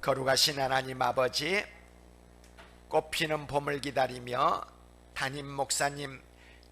거룩하신 하나님 아버지, 꽃피는 봄을 기다리며 담임 목사님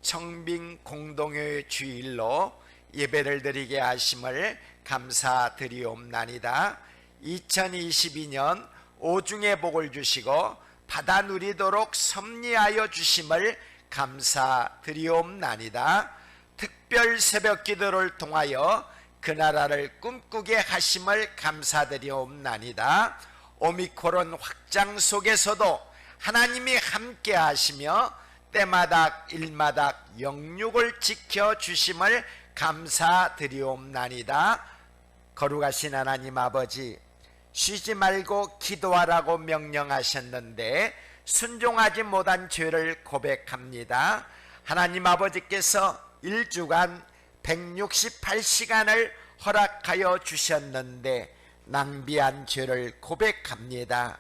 청빙 공동회 주일로 예배를 드리게 하심을 감사드리옵나이다. 2022년 오중의 복을 주시고 받아 누리도록 섭리하여 주심을 감사드리옵나이다. 특별 새벽 기도를 통하여 그 나라를 꿈꾸게 하심을 감사드리옵나이다. 오미크론 확장 속에서도 하나님이 함께 하시며 때마다 일마다 영육을 지켜주심을 감사드리옵나이다. 거룩하신 하나님 아버지, 쉬지 말고 기도하라고 명령하셨는데 순종하지 못한 죄를 고백합니다. 하나님 아버지께서 1주간 168시간을 허락하여 주셨는데 낭비한 죄를 고백합니다.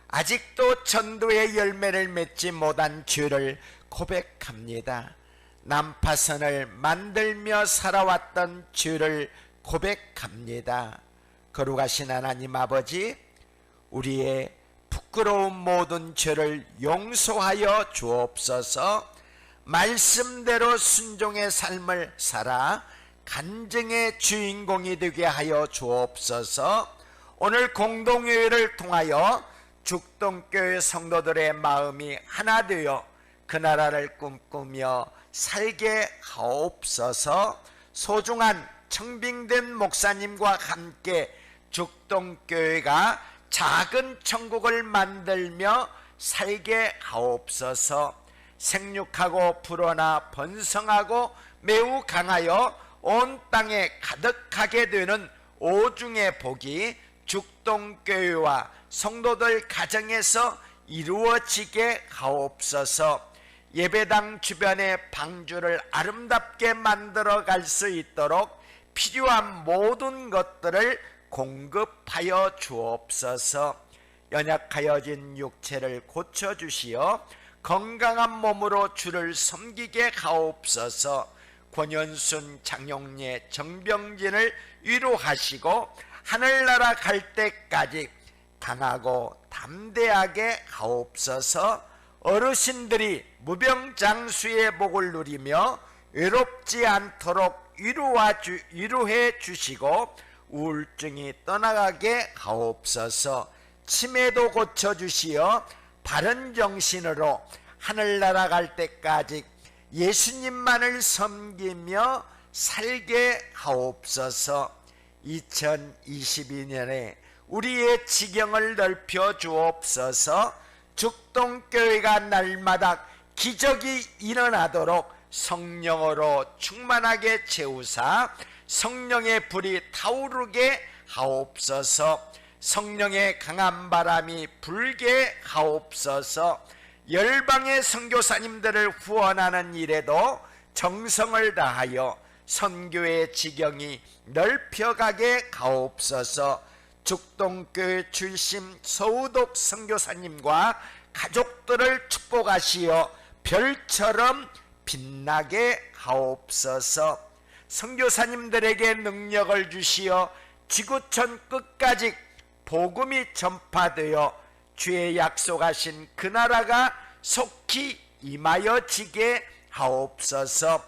아직도 전도의 열매를 맺지 못한 죄를 고백합니다. 난파선을 만들며 살아왔던 죄를 고백합니다. 거룩하신 하나님 아버지, 우리의 부끄러운 모든 죄를 용서하여 주옵소서. 말씀대로 순종의 삶을 살아 간증의 주인공이 되게 하여 주옵소서. 오늘 공동회의를 통하여 죽동교회 성도들의 마음이 하나 되어 그 나라를 꿈꾸며 살게 하옵소서. 소중한 청빙된 목사님과 함께 죽동교회가 작은 천국을 만들며 살게 하옵소서. 생육하고 불어나 번성하고 매우 강하여 온 땅에 가득하게 되는 오중의 복이 죽동교회와 성도들 가정에서 이루어지게 하옵소서. 예배당 주변의 방주를 아름답게 만들어 갈 수 있도록 필요한 모든 것들을 공급하여 주옵소서. 연약하여진 육체를 고쳐주시어 건강한 몸으로 주를 섬기게 하옵소서. 권현순, 장용래, 정병진을 위로하시고 하늘나라 갈 때까지 강하고 담대하게 하옵소서. 어르신들이 무병장수의 복을 누리며 외롭지 않도록 위로해 주시고 우울증이 떠나가게 하옵소서. 치매도 고쳐주시어 바른 정신으로 하늘나라 갈 때까지 예수님만을 섬기며 살게 하옵소서. 2022년에 우리의 지경을 넓혀 주옵소서. 죽동교회가 날마다 기적이 일어나도록 성령으로 충만하게 채우사 성령의 불이 타오르게 하옵소서. 성령의 강한 바람이 불게 하옵소서. 열방의 선교사님들을 후원하는 일에도 정성을 다하여 선교의 지경이 넓혀가게 하옵소서. 죽동교회 출신 서우독 선교사님과 가족들을 축복하시어 별처럼 빛나게 하옵소서. 선교사님들에게 능력을 주시어 지구촌 끝까지 복음이 전파되어 주의 약속하신 그 나라가 속히 임하여지게 하옵소서.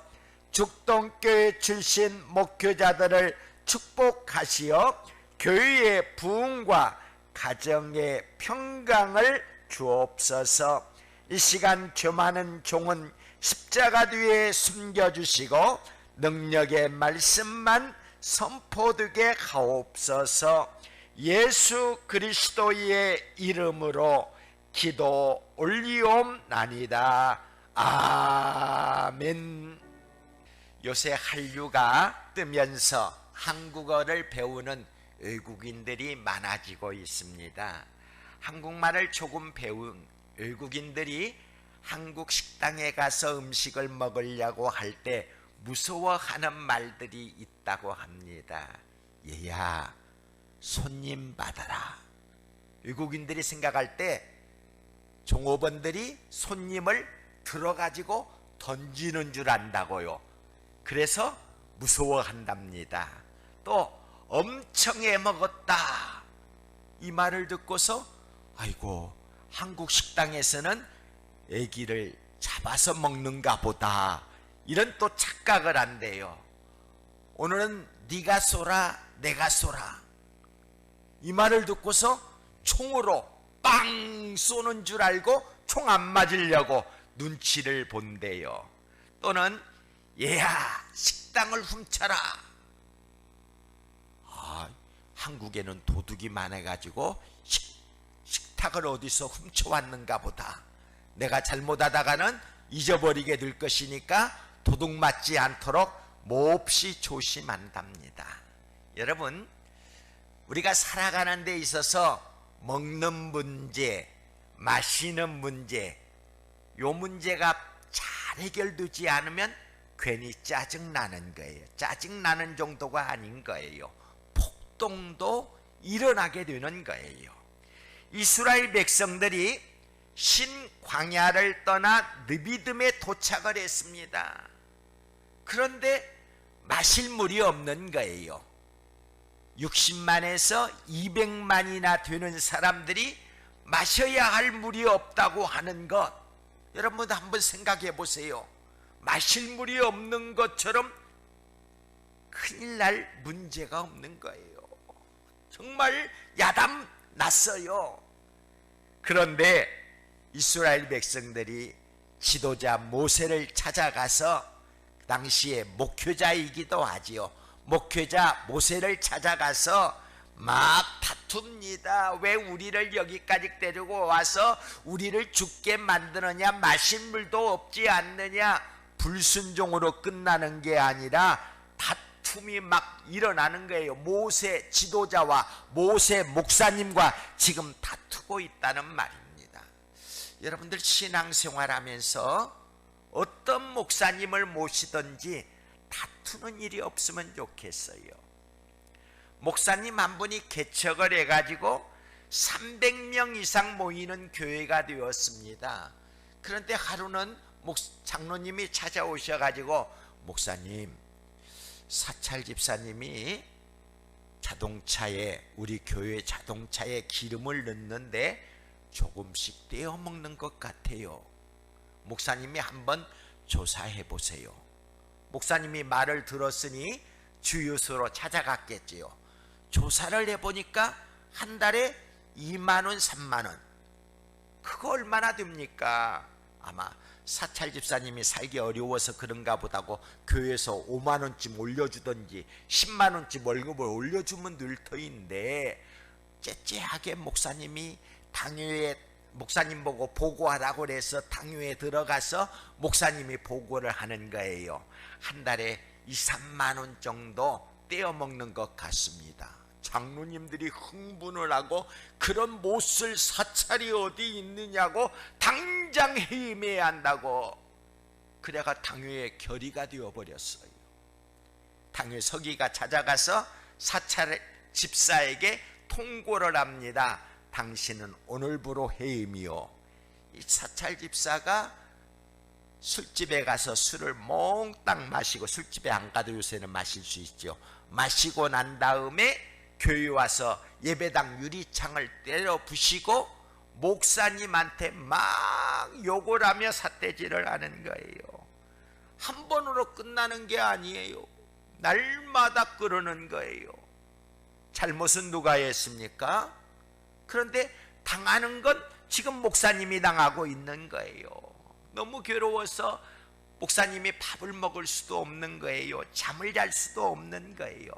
죽동교회 출신 목회자들을 축복하시어 교회의 부흥과 가정의 평강을 주옵소서. 이 시간 죄 많은 종은 십자가 뒤에 숨겨주시고 능력의 말씀만 선포되게 하옵소서. 예수 그리스도의 이름으로 기도 올리옵나이다. 아멘. 요새 한류가 뜨면서 한국어를 배우는 외국인들이 많아지고 있습니다. 한국말을 조금 배운 외국인들이 한국 식당에 가서 음식을 먹으려고 할 때 무서워하는 말들이 있다고 합니다. 얘야, 손님 받아라. 외국인들이 생각할 때 종업원들이 손님을 들어가지고 던지는 줄 안다고요. 그래서 무서워한답니다. 또 엄청 해먹었다. 이 말을 듣고서 아이고, 한국 식당에서는 애기를 잡아서 먹는가 보다, 이런 또 착각을 한대요. 오늘은 네가 쏘라 내가 쏘라, 이 말을 듣고서 총으로 빵 쏘는 줄 알고 총 안 맞으려고 눈치를 본대요. 또는 얘야 식당을 훔쳐라. 한국에는 도둑이 많아가지고 식탁을 어디서 훔쳐왔는가 보다, 내가 잘못하다가는 잊어버리게 될 것이니까 도둑 맞지 않도록 몹시 조심한답니다. 여러분, 우리가 살아가는 데 있어서 먹는 문제, 마시는 문제, 요 문제가 잘 해결되지 않으면 괜히 짜증나는 거예요. 짜증나는 정도가 아닌 거예요. 폭동도 일어나게 되는 거예요. 이스라엘 백성들이 신광야를 떠나 느비딤에 도착을 했습니다. 그런데 마실 물이 없는 거예요. 60만에서 200만이나 되는 사람들이 마셔야 할 물이 없다고 하는 것, 여러분 한번 생각해 보세요. 마실 물이 없는 것처럼 큰일 날 문제가 없는 거예요. 정말 야단 났어요. 그런데 이스라엘 백성들이 지도자 모세를 찾아가서, 당시에 목회자이기도 하지요, 목회자 모세를 찾아가서 막 다툽니다. 왜 우리를 여기까지 데리고 와서 우리를 죽게 만드느냐, 마실 물도 없지 않느냐. 불순종으로 끝나는 게 아니라 다툼이 막 일어나는 거예요. 모세 지도자와 모세 목사님과 지금 다투고 있다는 말입니다. 여러분들 신앙생활하면서 어떤 목사님을 모시든지 다투는 일이 없으면 좋겠어요. 목사님 한 분이 개척을 해가지고 300명 이상 모이는 교회가 되었습니다. 그런데 하루는 장로님이 찾아오셔가지고, 목사님, 사찰 집사님이 자동차에, 우리 교회 자동차에 기름을 넣는데 조금씩 떼어 먹는 것 같아요. 목사님이 한번 조사해 보세요. 목사님이 말을 들었으니 주유소로 찾아갔겠지요. 조사를 해보니까 한 달에 2만원 3만원, 그거 얼마나 됩니까? 아마 사찰 집사님이 살기 어려워서 그런가 보다고 교회에서 5만원쯤 올려주든지 10만원쯤 월급을 올려주면 늘 터인데, 째째하게 목사님이 당회에, 목사님 보고 보고하라고 그래서 당회에 들어가서 목사님이 보고를 하는 거예요. 한 달에 2, 3만원 정도 떼어 먹는 것 같습니다. 장로님들이 흥분을 하고, 그런 못 쓸 사찰이 어디 있느냐고, 당장 해임해야 한다고. 그래가 당회의 결의가 되어버렸어요. 당회 서기가 찾아가서 사찰 집사에게 통고를 합니다. 당신은 오늘부로 해임이요. 이 사찰 집사가 술집에 가서 술을 몽땅 마시고, 술집에 안 가도 요새는 마실 수 있죠. 마시고 난 다음에 교회 와서 예배당 유리창을 때려 부시고 목사님한테 막 욕을 하며 삿대질을 하는 거예요. 한 번으로 끝나는 게 아니에요. 날마다 그러는 거예요. 잘못은 누가 했습니까? 그런데 당하는 건 지금 목사님이 당하고 있는 거예요. 너무 괴로워서 목사님이 밥을 먹을 수도 없는 거예요. 잠을 잘 수도 없는 거예요.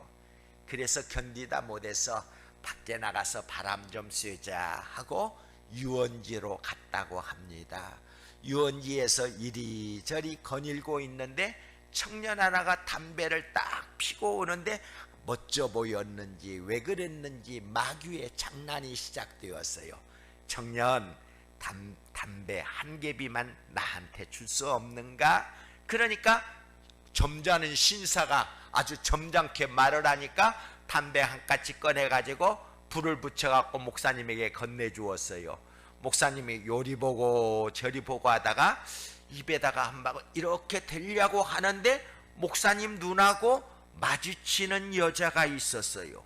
그래서 견디다 못해서 밖에 나가서 바람 좀 쐬자 하고 유원지로 갔다고 합니다. 유원지에서 이리저리 거닐고 있는데 청년 하나가 담배를 딱 피고 오는데, 멋져 보였는지 왜 그랬는지 마귀의 장난이 시작되었어요. 청년, 담배 한 개비만 나한테 줄 수 없는가? 그러니까 점잖은 신사가 아주 점잖게 말을 하니까 담배 한 가지 꺼내가지고 불을 붙여갖고 목사님에게 건네주었어요. 목사님이 요리 보고 저리 보고 하다가 입에다가 한 방울 이렇게 대려고 하는데, 목사님 눈하고 마주치는 여자가 있었어요.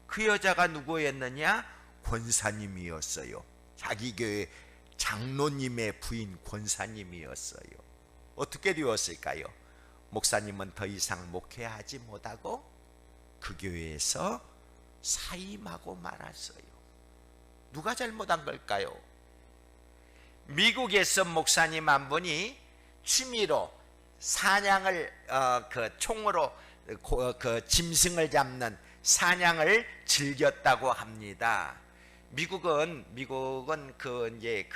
그 여자가 누구였느냐? 권사님이었어요. 자기 교회 장로님의 부인 권사님이었어요. 어떻게 되었을까요? 목사님은 더 이상 목회하지 못하고 그 교회에서 사임하고 말았어요. 누가 잘못한 걸까요? 미국에서 목사님 한 분이 취미로 사냥을 총으로 짐승을 잡는 사냥을 즐겼다고 합니다. 미국은 이제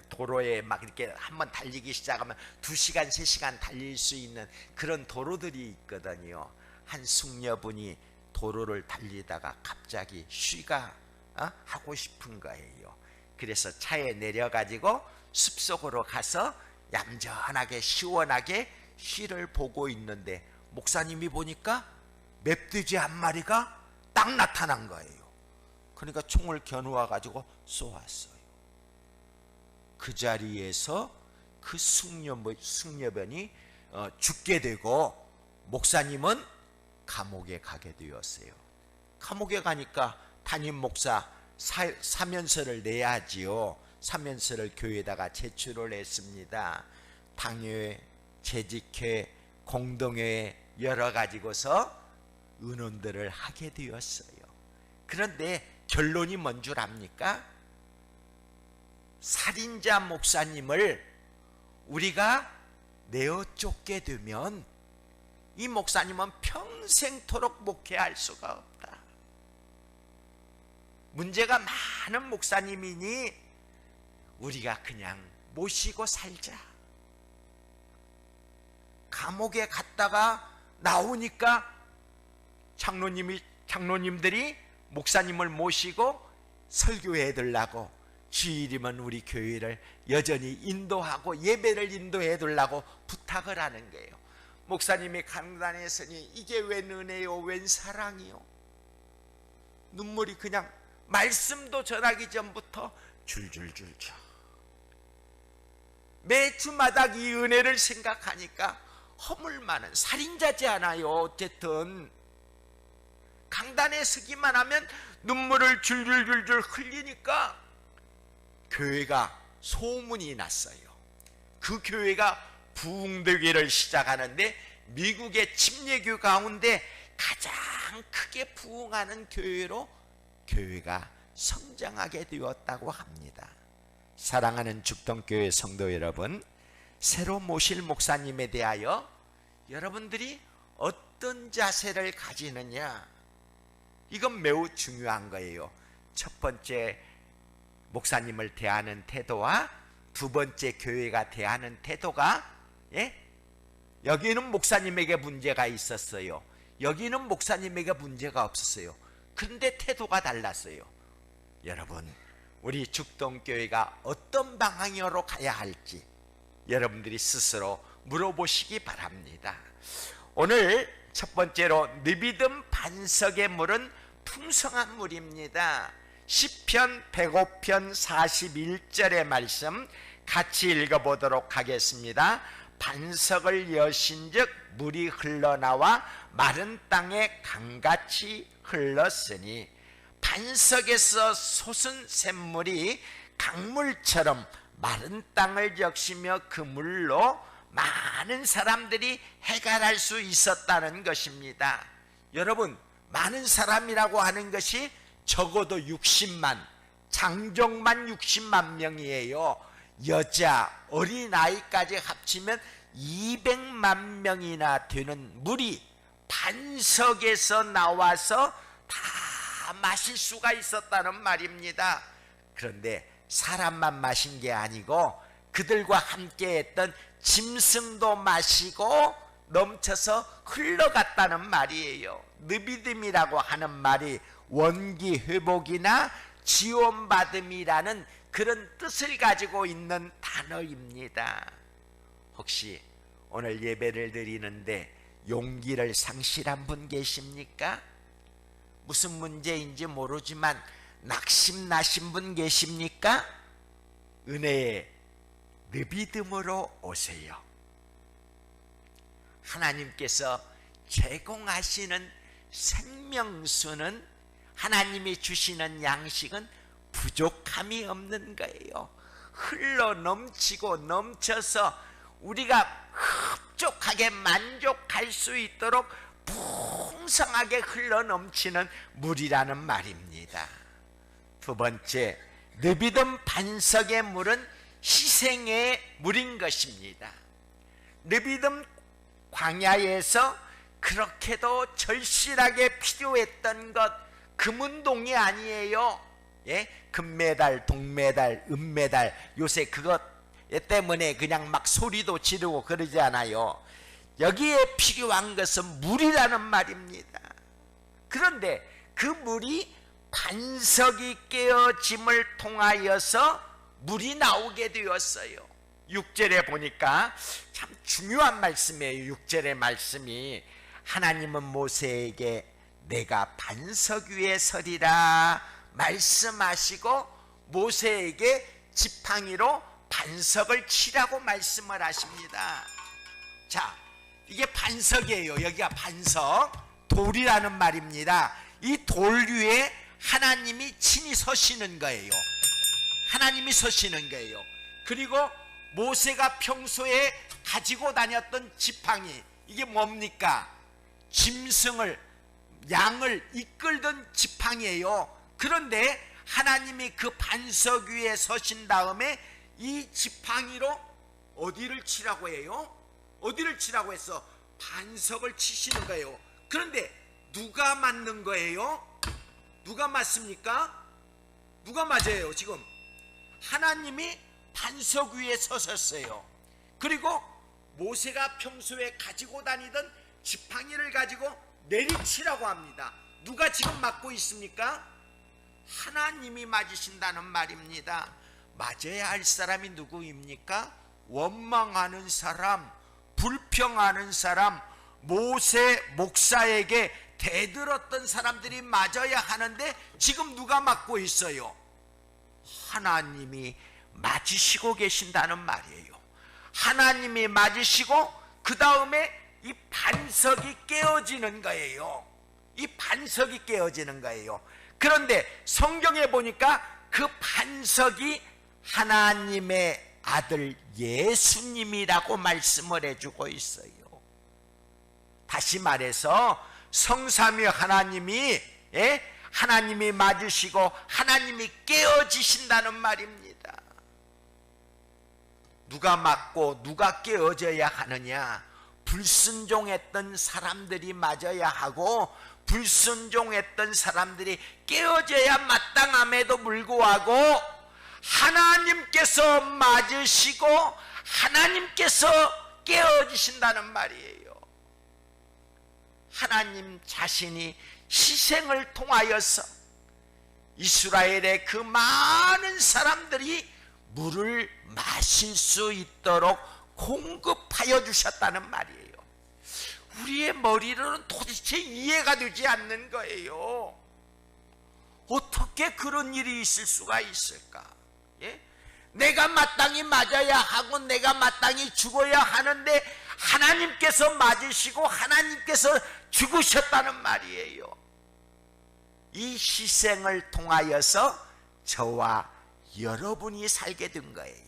도로에 막 이렇게 한번 달리기 시작하면 2시간, 3시간 달릴 수 있는 그런 도로들이 있거든요. 한 숙녀분이 도로를 달리다가 갑자기 쉬가 하고 싶은 거예요. 그래서 차에 내려가지고 숲속으로 가서 얌전하게 시원하게 쉬를 보고 있는데 목사님이 보니까 멧돼지 한 마리가 딱 나타난 거예요. 그러니까 총을 겨누어 가지고 쏘았어요. 그 자리에서 그 숙녀변이 죽게 되고 목사님은 감옥에 가게 되었어요. 감옥에 가니까 담임 목사 사면서를 내야지요. 사면서를 교회에다가 제출을 했습니다. 당회, 재직회, 공동회 여러 가지고서 의논들을 하게 되었어요. 그런데 결론이 뭔 줄 압니까? 살인자 목사님을 우리가 내어 쫓게 되면 이 목사님은 평생토록 목회할 수가 없다. 문제가 많은 목사님이니 우리가 그냥 모시고 살자. 감옥에 갔다가 나오니까 장로님들이 목사님을 모시고 설교해 달라고 주일이면 우리 교회를 여전히 인도하고 예배를 인도해 달라고 부탁을 하는 거예요. 목사님이 강단에 서니 이게 웬 은혜요, 웬 사랑이요. 눈물이 그냥 말씀도 전하기 전부터 줄줄줄줄. 매 주마다 이 은혜를 생각하니까 허물 많은 살인자지 않아요. 어쨌든 강단에 서기만 하면 눈물을 줄줄줄줄 흘리니까 교회가 소문이 났어요. 그 교회가 부흥되기를 시작하는데 미국의 침례교 가운데 가장 크게 부흥하는 교회로 교회가 성장하게 되었다고 합니다. 사랑하는 죽동교회 성도 여러분, 새로 모실 목사님에 대하여 여러분들이 어떤 자세를 가지느냐, 이건 매우 중요한 거예요. 첫 번째, 목사님을 대하는 태도와 두 번째, 교회가 대하는 태도가, 여기는 목사님에게 문제가 있었어요. 여기는 목사님에게 문제가 없었어요. 그런데 태도가 달랐어요. 여러분, 우리 죽동교회가 어떤 방향으로 가야 할지 여러분들이 스스로 물어보시기 바랍니다. 오늘 첫 번째로 느비듬 반석의 물은 풍성한 물입니다. 시편 105편 41절의 말씀 같이 읽어보도록 하겠습니다. 반석을 여신즉 물이 흘러나와 마른 땅에 강같이 흘렀으니, 반석에서 솟은 샘물이 강물처럼 마른 땅을 적시며 그 물로 많은 사람들이 해갈할 수 있었다는 것입니다. 여러분, 많은 사람이라고 하는 것이 적어도 60만, 장정만 60만 명이에요. 여자, 어린아이까지 합치면 200만 명이나 되는 물이 반석에서 나와서 다 마실 수가 있었다는 말입니다. 그런데 사람만 마신 게 아니고 그들과 함께 했던 짐승도 마시고 넘쳐서 흘러갔다는 말이에요. 느비듬이라고 하는 말이 원기 회복이나 지원받음이라는 그런 뜻을 가지고 있는 단어입니다. 혹시 오늘 예배를 드리는데 용기를 상실한 분 계십니까? 무슨 문제인지 모르지만 낙심나신 분 계십니까? 은혜의 느비듬으로 오세요. 하나님께서 제공하시는 생명수는, 하나님이 주시는 양식은 부족함이 없는 거예요. 흘러 넘치고 넘쳐서 우리가 흡족하게 만족할 수 있도록 풍성하게 흘러 넘치는 물이라는 말입니다. 두 번째, 느비듬 반석의 물은 희생의 물인 것입니다. 느비듬 광야에서 그렇게도 절실하게 필요했던 것, 금운동이 아니에요. 예? 금메달, 동메달, 은메달, 요새 그것 때문에 그냥 막 소리도 지르고 그러지 않아요. 여기에 필요한 것은 물이라는 말입니다. 그런데 그 물이 반석이 깨어짐을 통하여서 물이 나오게 되었어요. 6절에 보니까 참 중요한 말씀이에요. 6절의 말씀이, 하나님은 모세에게 내가 반석 위에 서리라 말씀하시고 모세에게 지팡이로 반석을 치라고 말씀을 하십니다. 자, 이게 반석이에요. 여기가 반석, 돌이라는 말입니다. 이 돌 위에 하나님이 친히 서시는 거예요. 하나님이 서시는 거예요. 그리고 모세가 평소에 가지고 다녔던 지팡이, 이게 뭡니까? 짐승을, 양을 이끌던 지팡이에요. 그런데 하나님이 그 반석 위에 서신 다음에 이 지팡이로 어디를 치라고 해요? 어디를 치라고 해서 반석을 치시는 거예요. 그런데 누가 맞는 거예요? 누가 맞습니까? 누가 맞아요? 지금 하나님이 반석 위에 서셨어요. 그리고 모세가 평소에 가지고 다니던 지팡이를 가지고 내리치라고 합니다. 누가 지금 맞고 있습니까? 하나님이 맞으신다는 말입니다. 맞아야 할 사람이 누구입니까? 원망하는 사람, 불평하는 사람, 모세 목사에게 대들었던 사람들이 맞아야 하는데 지금 누가 맞고 있어요? 하나님이 맞으시고 계신다는 말이에요. 하나님이 맞으시고 그 다음에 이 반석이 깨어지는 거예요. 이 반석이 깨어지는 거예요. 그런데 성경에 보니까 그 반석이 하나님의 아들 예수님이라고 말씀을 해주고 있어요. 다시 말해서 성삼위 하나님이, 하나님이 맞으시고 하나님이 깨어지신다는 말입니다. 누가 맞고 누가 깨어져야 하느냐? 불순종했던 사람들이 맞아야 하고 불순종했던 사람들이 깨어져야 마땅함에도 불구하고 하나님께서 맞으시고 하나님께서 깨어지신다는 말이에요. 하나님 자신이 희생을 통하여서 이스라엘의 그 많은 사람들이 물을 마실 수 있도록 공급하여 주셨다는 말이에요. 우리의 머리로는 도대체 이해가 되지 않는 거예요. 어떻게 그런 일이 있을 수가 있을까? 예? 내가 마땅히 맞아야 하고 내가 마땅히 죽어야 하는데 하나님께서 맞으시고 하나님께서 죽으셨다는 말이에요. 이 희생을 통하여서 저와 여러분이 살게 된 거예요.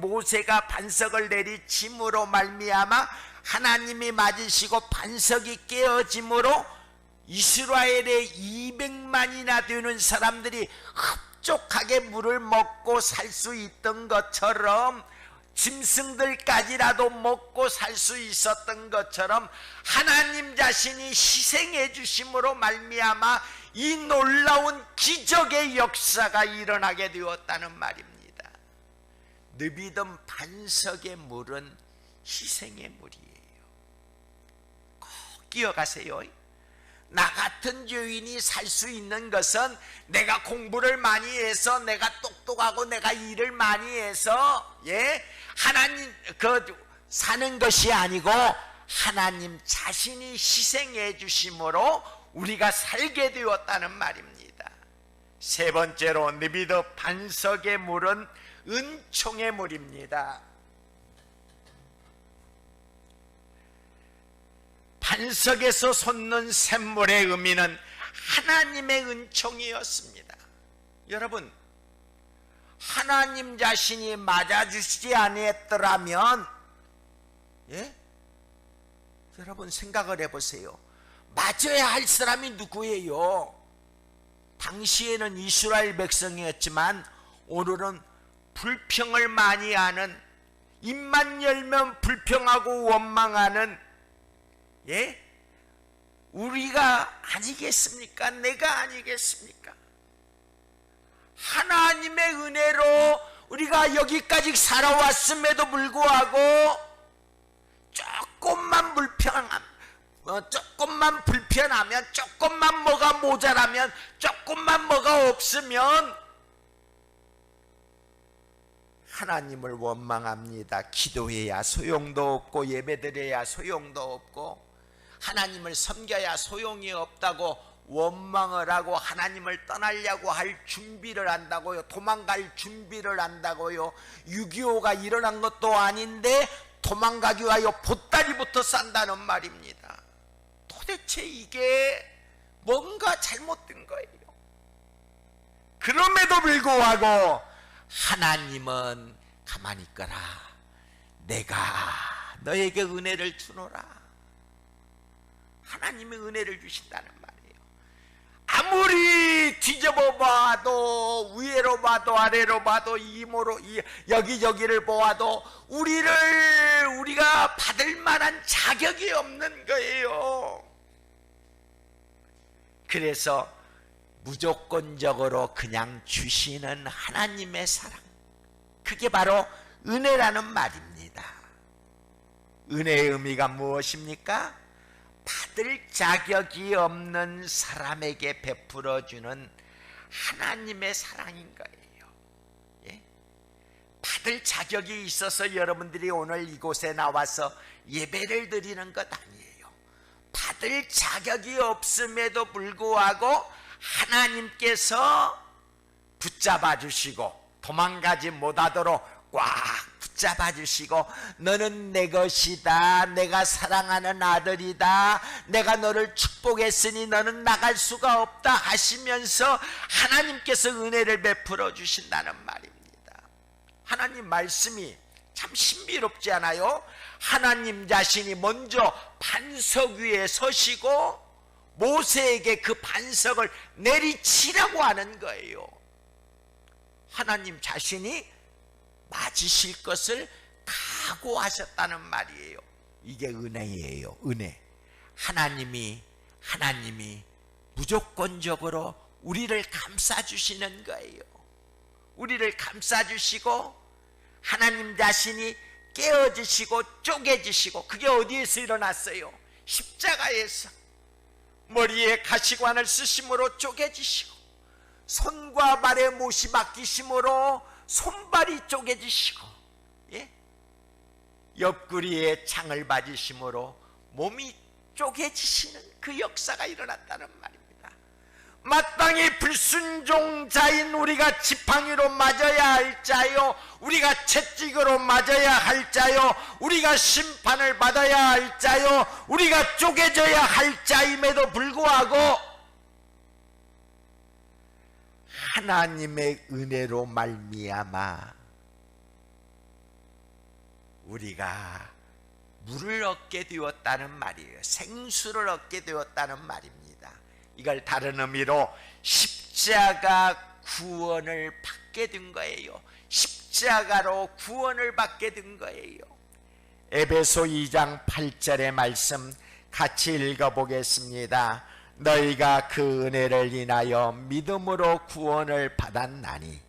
모세가 반석을 내리침으로 말미암아 하나님이 맞으시고 반석이 깨어짐으로 이스라엘의 200만이나 되는 사람들이 흡족하게 물을 먹고 살 수 있던 것처럼, 짐승들까지라도 먹고 살 수 있었던 것처럼 하나님 자신이 희생해 주심으로 말미암아 이 놀라운 기적의 역사가 일어나게 되었다는 말입니다. 느비듬 반석의 물은 희생의 물이에요. 꼭 기억하세요. 나 같은 죄인이 살 수 있는 것은 내가 공부를 많이 해서, 내가 똑똑하고 내가 일을 많이 해서 하나님 사는 것이 아니고 하나님 자신이 희생해 주심으로 우리가 살게 되었다는 말입니다. 세 번째로 느비듬 반석의 물은 은총의 물입니다. 반석에서 솟는 샘물의 의미는 하나님의 은총이었습니다. 여러분, 하나님 자신이 맞아주시지 아니했더라면, 여러분 생각을 해보세요. 맞아야 할 사람이 누구예요? 당시에는 이스라엘 백성이었지만 오늘은 불평을 많이 하는, 입만 열면 불평하고 원망하는 우리가 아니겠습니까? 내가 아니겠습니까? 하나님의 은혜로 우리가 여기까지 살아왔음에도 불구하고 조금만 불편하면, 조금만 뭐가 모자라면, 조금만 뭐가 없으면 하나님을 원망합니다. 기도해야 소용도 없고, 예배드려야 소용도 없고, 하나님을 섬겨야 소용이 없다고 원망을 하고 하나님을 떠나려고 할 준비를 한다고요. 도망갈 준비를 한다고요. 6.25가 일어난 것도 아닌데 도망가기 위하여 보따리부터 싼다는 말입니다. 도대체 이게 뭔가 잘못된 거예요. 그럼에도 불구하고 하나님은 가만히 있거라, 내가 너에게 은혜를 주노라. 하나님의 은혜를 주신다는 말이에요. 아무리 뒤집어 봐도, 위로 봐도 아래로 봐도 이모로 여기저기를 보아도 우리가 받을 만한 자격이 없는 거예요. 그래서 무조건적으로 그냥 주시는 하나님의 사랑, 그게 바로 은혜라는 말입니다. 은혜의 의미가 무엇입니까? 받을 자격이 없는 사람에게 베풀어주는 하나님의 사랑인 거예요. 받을 자격이 있어서 여러분들이 오늘 이곳에 나와서 예배를 드리는 것 아니에요. 받을 자격이 없음에도 불구하고 하나님께서 붙잡아 주시고 도망가지 못하도록 꽉 붙잡아 주시고, 너는 내 것이다, 내가 사랑하는 아들이다, 내가 너를 축복했으니 너는 나갈 수가 없다 하시면서 하나님께서 은혜를 베풀어 주신다는 말입니다. 하나님 말씀이 참 신비롭지 않아요? 하나님 자신이 먼저 반석 위에 서시고 모세에게 그 반석을 내리치라고 하는 거예요. 하나님 자신이 맞으실 것을 각오하셨다는 말이에요. 이게 은혜예요. 은혜. 하나님이 무조건적으로 우리를 감싸주시는 거예요. 우리를 감싸주시고 하나님 자신이 깨어지시고 쪼개지시고, 그게 어디에서 일어났어요? 십자가에서. 머리에 가시관을 쓰심으로 쪼개지시고, 손과 발에 못이 박히심으로 손발이 쪼개지시고, 옆구리에 창을 맞으심으로 몸이 쪼개지시는 그 역사가 일어났다는 말입니다. 마땅히 불순종자인 우리가 지팡이로 맞아야 할 자요, 우리가 채찍으로 맞아야 할 자요, 우리가 심판을 받아야 할 자요, 우리가 쪼개져야 할 자임에도 불구하고 하나님의 은혜로 말미암아 우리가 물을 얻게 되었다는 말이에요. 생수를 얻게 되었다는 말입니다. 이걸 다른 의미로 십자가 구원을 받게 된 거예요. 십자가로 구원을 받게 된 거예요. 에베소 2장 8절의 말씀 같이 읽어보겠습니다. 너희가 그 은혜를 인하여 믿음으로 구원을 받았나니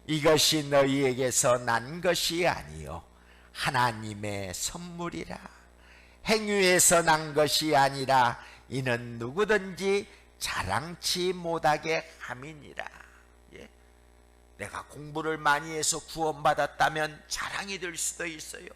이것이 너희에게서 난 것이 아니요 하나님의 선물이라. 행위에서 난 것이 아니라 이는 누구든지 자랑치 못하게 함이니라. 내가 공부를 많이 해서 구원받았다면 자랑이 될 수도 있어요.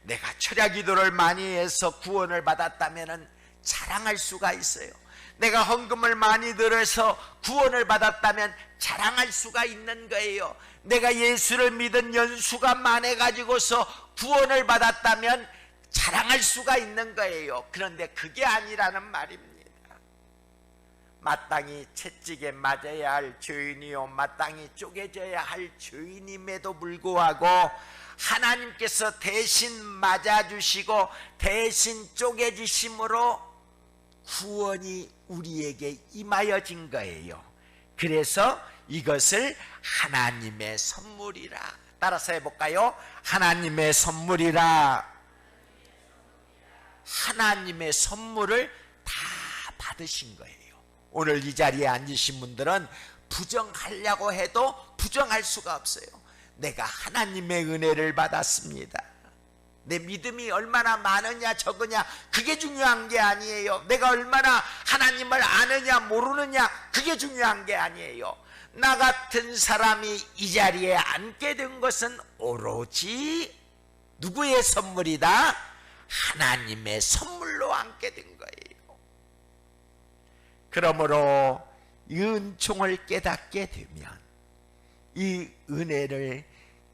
내가 철야기도를 많이 해서 구원을 받았다면 자랑할 수가 있어요. 내가 헌금을 많이 들어서 구원을 받았다면 자랑할 수가 있는 거예요. 내가 예수를 믿은 연수가 많아가지고서 구원을 받았다면 자랑할 수가 있는 거예요. 그런데 그게 아니라는 말입니다. 마땅히 채찍에 맞아야 할 죄인이요 마땅히 쪼개져야 할 죄인임에도 불구하고 하나님께서 대신 맞아주시고 대신 쪼개지심으로 구원이 우리에게 임하여진 거예요. 그래서 이것을 하나님의 선물이라. 따라서 해볼까요? 하나님의 선물이라. 하나님의 선물을 다 받으신 거예요. 오늘 이 자리에 앉으신 분들은 부정하려고 해도 부정할 수가 없어요. 내가 하나님의 은혜를 받았습니다. 내 믿음이 얼마나 많으냐 적으냐 그게 중요한 게 아니에요. 내가 얼마나 하나님을 아느냐 모르느냐 그게 중요한 게 아니에요. 나 같은 사람이 이 자리에 앉게 된 것은 오로지 누구의 선물이다? 하나님의 선물로 앉게 된 거예요. 그러므로 이 은총을 깨닫게 되면, 이 은혜를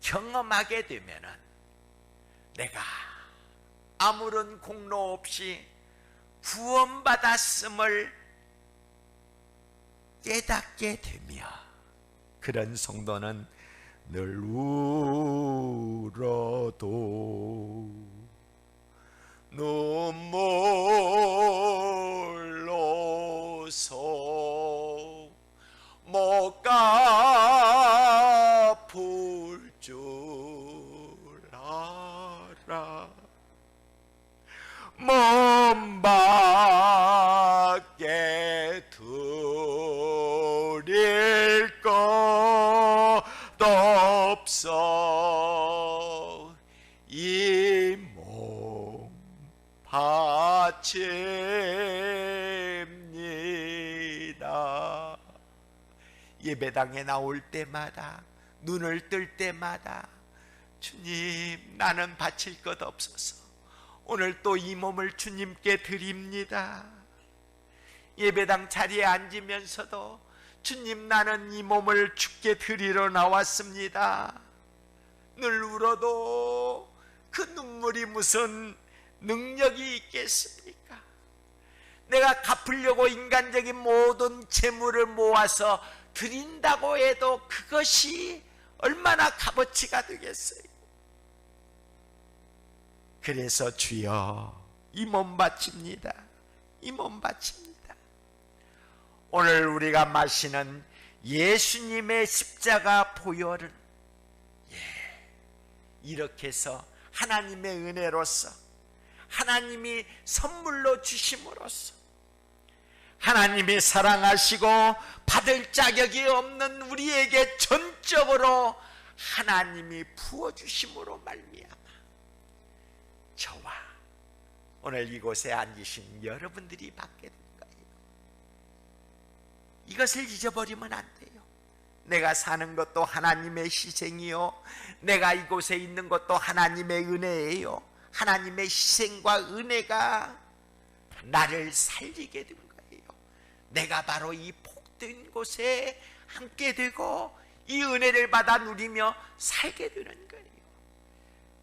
경험하게 되면은 내가 아무런 공로 없이 구원받았음을 깨닫게 되며, 그런 성도는 늘 울어도 눈물로서 못 갚을 줄 알아. 먼 밖에 드릴 것 없어 이 몸 바칩니다. 예배당에 나올 때마다, 눈을 뜰 때마다 주님, 나는 바칠 것 없어서 오늘 또 이 몸을 주님께 드립니다. 예배당 자리에 앉으면서도 주님, 나는 이 몸을 주께 드리러 나왔습니다. 늘 울어도 그 눈물이 무슨 능력이 있겠습니까? 내가 갚으려고 인간적인 모든 재물을 모아서 드린다고 해도 그것이 얼마나 값어치가 되겠어요. 그래서 주여, 이 몸 바칩니다. 이 몸 바칩니다. 오늘 우리가 마시는 예수님의 십자가 보혈은 이렇게 해서 하나님의 은혜로서, 하나님이 선물로 주심으로써 하나님이 사랑하시고 받을 자격이 없는 우리에게 전적으로 하나님이 부어주심으로 말미암아 저와 오늘 이곳에 앉으신 여러분들이 받게 된 거예요. 이것을 잊어버리면 안 돼요. 내가 사는 것도 하나님의 희생이요, 내가 이곳에 있는 것도 하나님의 은혜예요. 하나님의 희생과 은혜가 나를 살리게 된 거예요. 내가 바로 이 복된 곳에 함께 되고 이 은혜를 받아 누리며 살게 되는 거예요.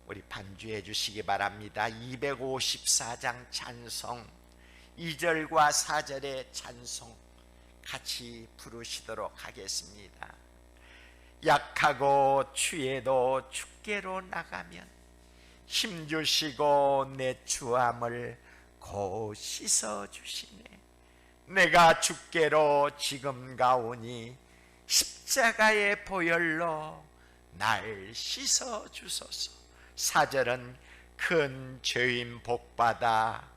우리 반주해 주시기 바랍니다. 254장 찬송 2절과 4절의 찬송 같이 부르시도록 하겠습니다. 약하고 취해도 주께로 나가면 힘주시고 내 추함을 곧 씻어주시네. 내가 주께로 지금 가오니 십자가의 보혈로 날 씻어주소서. 4절은 큰 죄인 복받아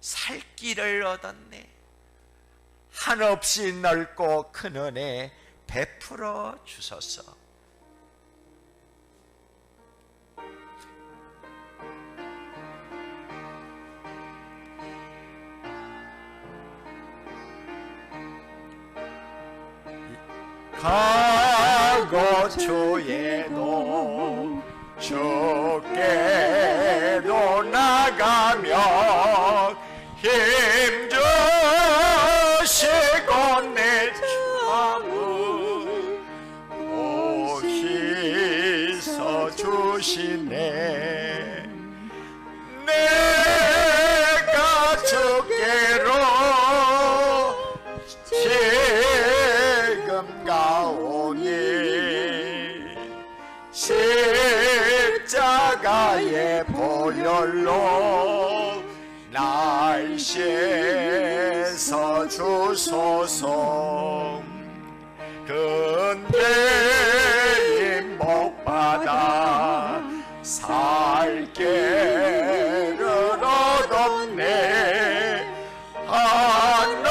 살 길을 얻었네. 한없이 넓고 큰 은혜 베풀어 주소서. 가고초에도 주께로 나가면 힘주시고 내 추함을 곧 씻어주시네. 내가 주께로 지금 가오니 십자가의 보혈로 날 씻어 주소서. 근데 복받아 살 길을 얻었네. 한없이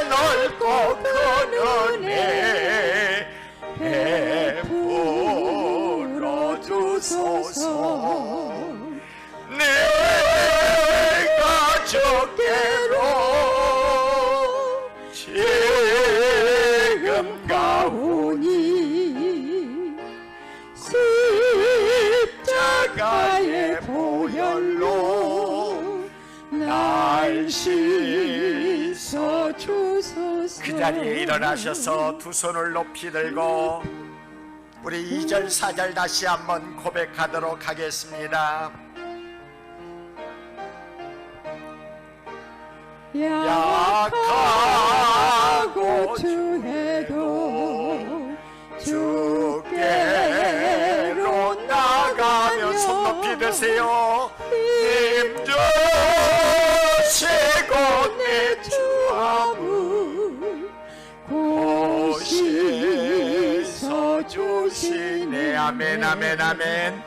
넓고 큰 은혜 베풀어 주소서. 내가 주께로 지금 가오니 십자가의 보혈로 날 씻어 주소서. 그 자리에 일어나셔서 두 손을 높이 들고 우리 2절 4절 다시 한번 고백하도록 하겠습니다. 약하고 주해도 주께로 나가며 손 높이 드세요. 힘주시고 내 주함을 고시서 주시네. 아멘 아멘 아멘.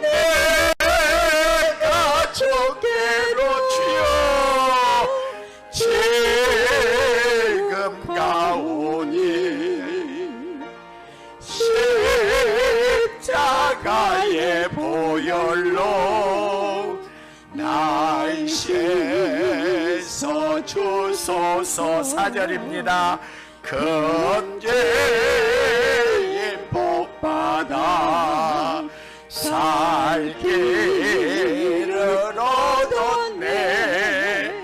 내가 주께로 주여 지금 가오니 십자가의 보혈로 날 씻어 주소서. 4절입니다. 근죄의 복받아 살 길을 얻었네.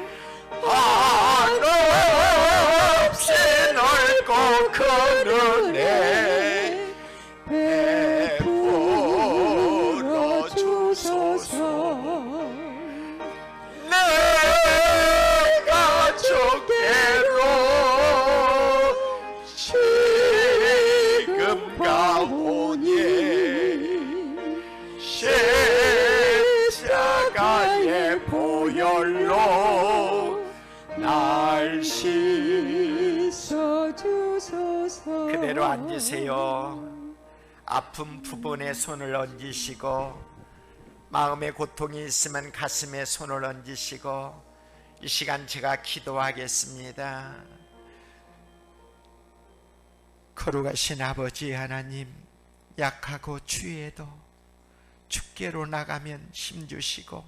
한없이 넓고 큰 은혜 베풀어 주소서. 내가 주께로 지금 가오니 십자가의 보혈로 날 씻어 주소서. 그대로 앉으세요. 아픈 부분에 손을 얹으시고 마음에 고통이 있으면 가슴에 손을 얹으시고 이 시간 제가 기도하겠습니다. 거룩하신 아버지 하나님, 약하고 취해도 주께로 나가면 힘주시고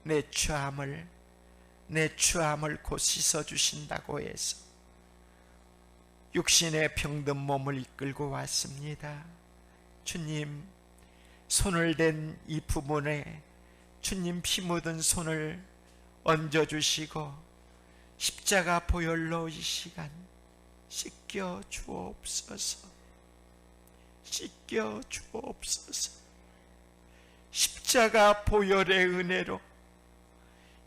내 추함을 곧 씻어 주신다고 해서 육신의 병든 몸을 이끌고 왔습니다. 주님, 손을 댄 이 부분에 주님 피 묻은 손을 얹어주시고 십자가 보혈로 이 시간 씻겨 주옵소서. 씻겨 주옵소서. 십자가 보혈의 은혜로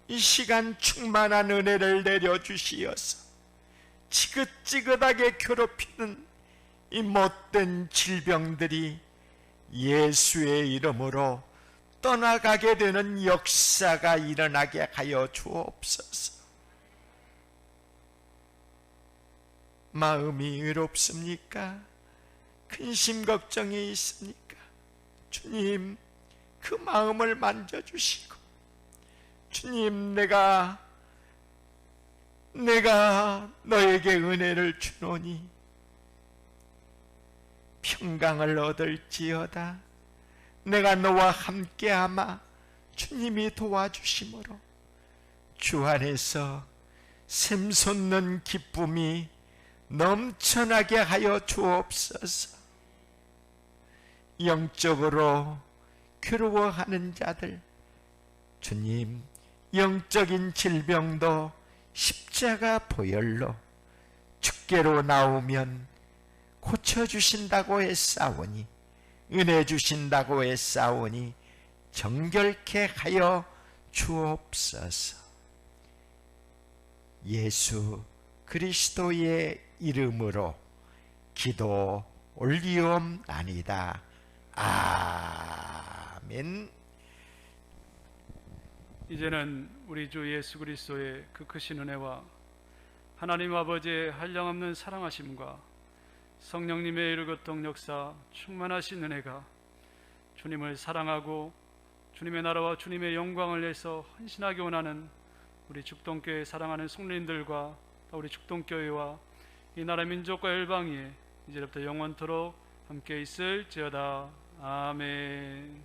이 시간 충만한 은혜를 내려주시어서 지긋지긋하게 괴롭히는 이 못된 질병들이 예수의 이름으로 떠나가게 되는 역사가 일어나게 하여 주옵소서. 마음이 외롭습니까? 근심 걱정이 있습니까? 주님, 그 마음을 만져주시고 주님, 내가 너에게 은혜를 주노니 평강을 얻을지어다. 내가 너와 함께하마 주님이 도와주심으로 주 안에서 샘솟는 기쁨이 넘쳐나게 하여 주옵소서. 영적으로 괴로워하는 자들, 주님, 영적인 질병도 십자가 보혈로 주께로 나오면 고쳐주신다고 했사오니, 은혜 주신다고 했사오니 정결케 하여 주옵소서. 예수 그리스도의 이름으로 기도 올리옵나이다. 아멘. 이제는 우리 주 예수 그리스도의 그 크신 은혜와 하나님 아버지의 한량없는 사랑하심과 성령님의 일거통 역사 충만하신 은혜가 주님을 사랑하고 주님의 나라와 주님의 영광을 위해서 헌신하기 원하는 우리 죽동교회 사랑하는 성도님들과 우리 죽동교회와 이 나라 민족과 열방에 이제부터 영원토록 함께 있을지어다. 아멘.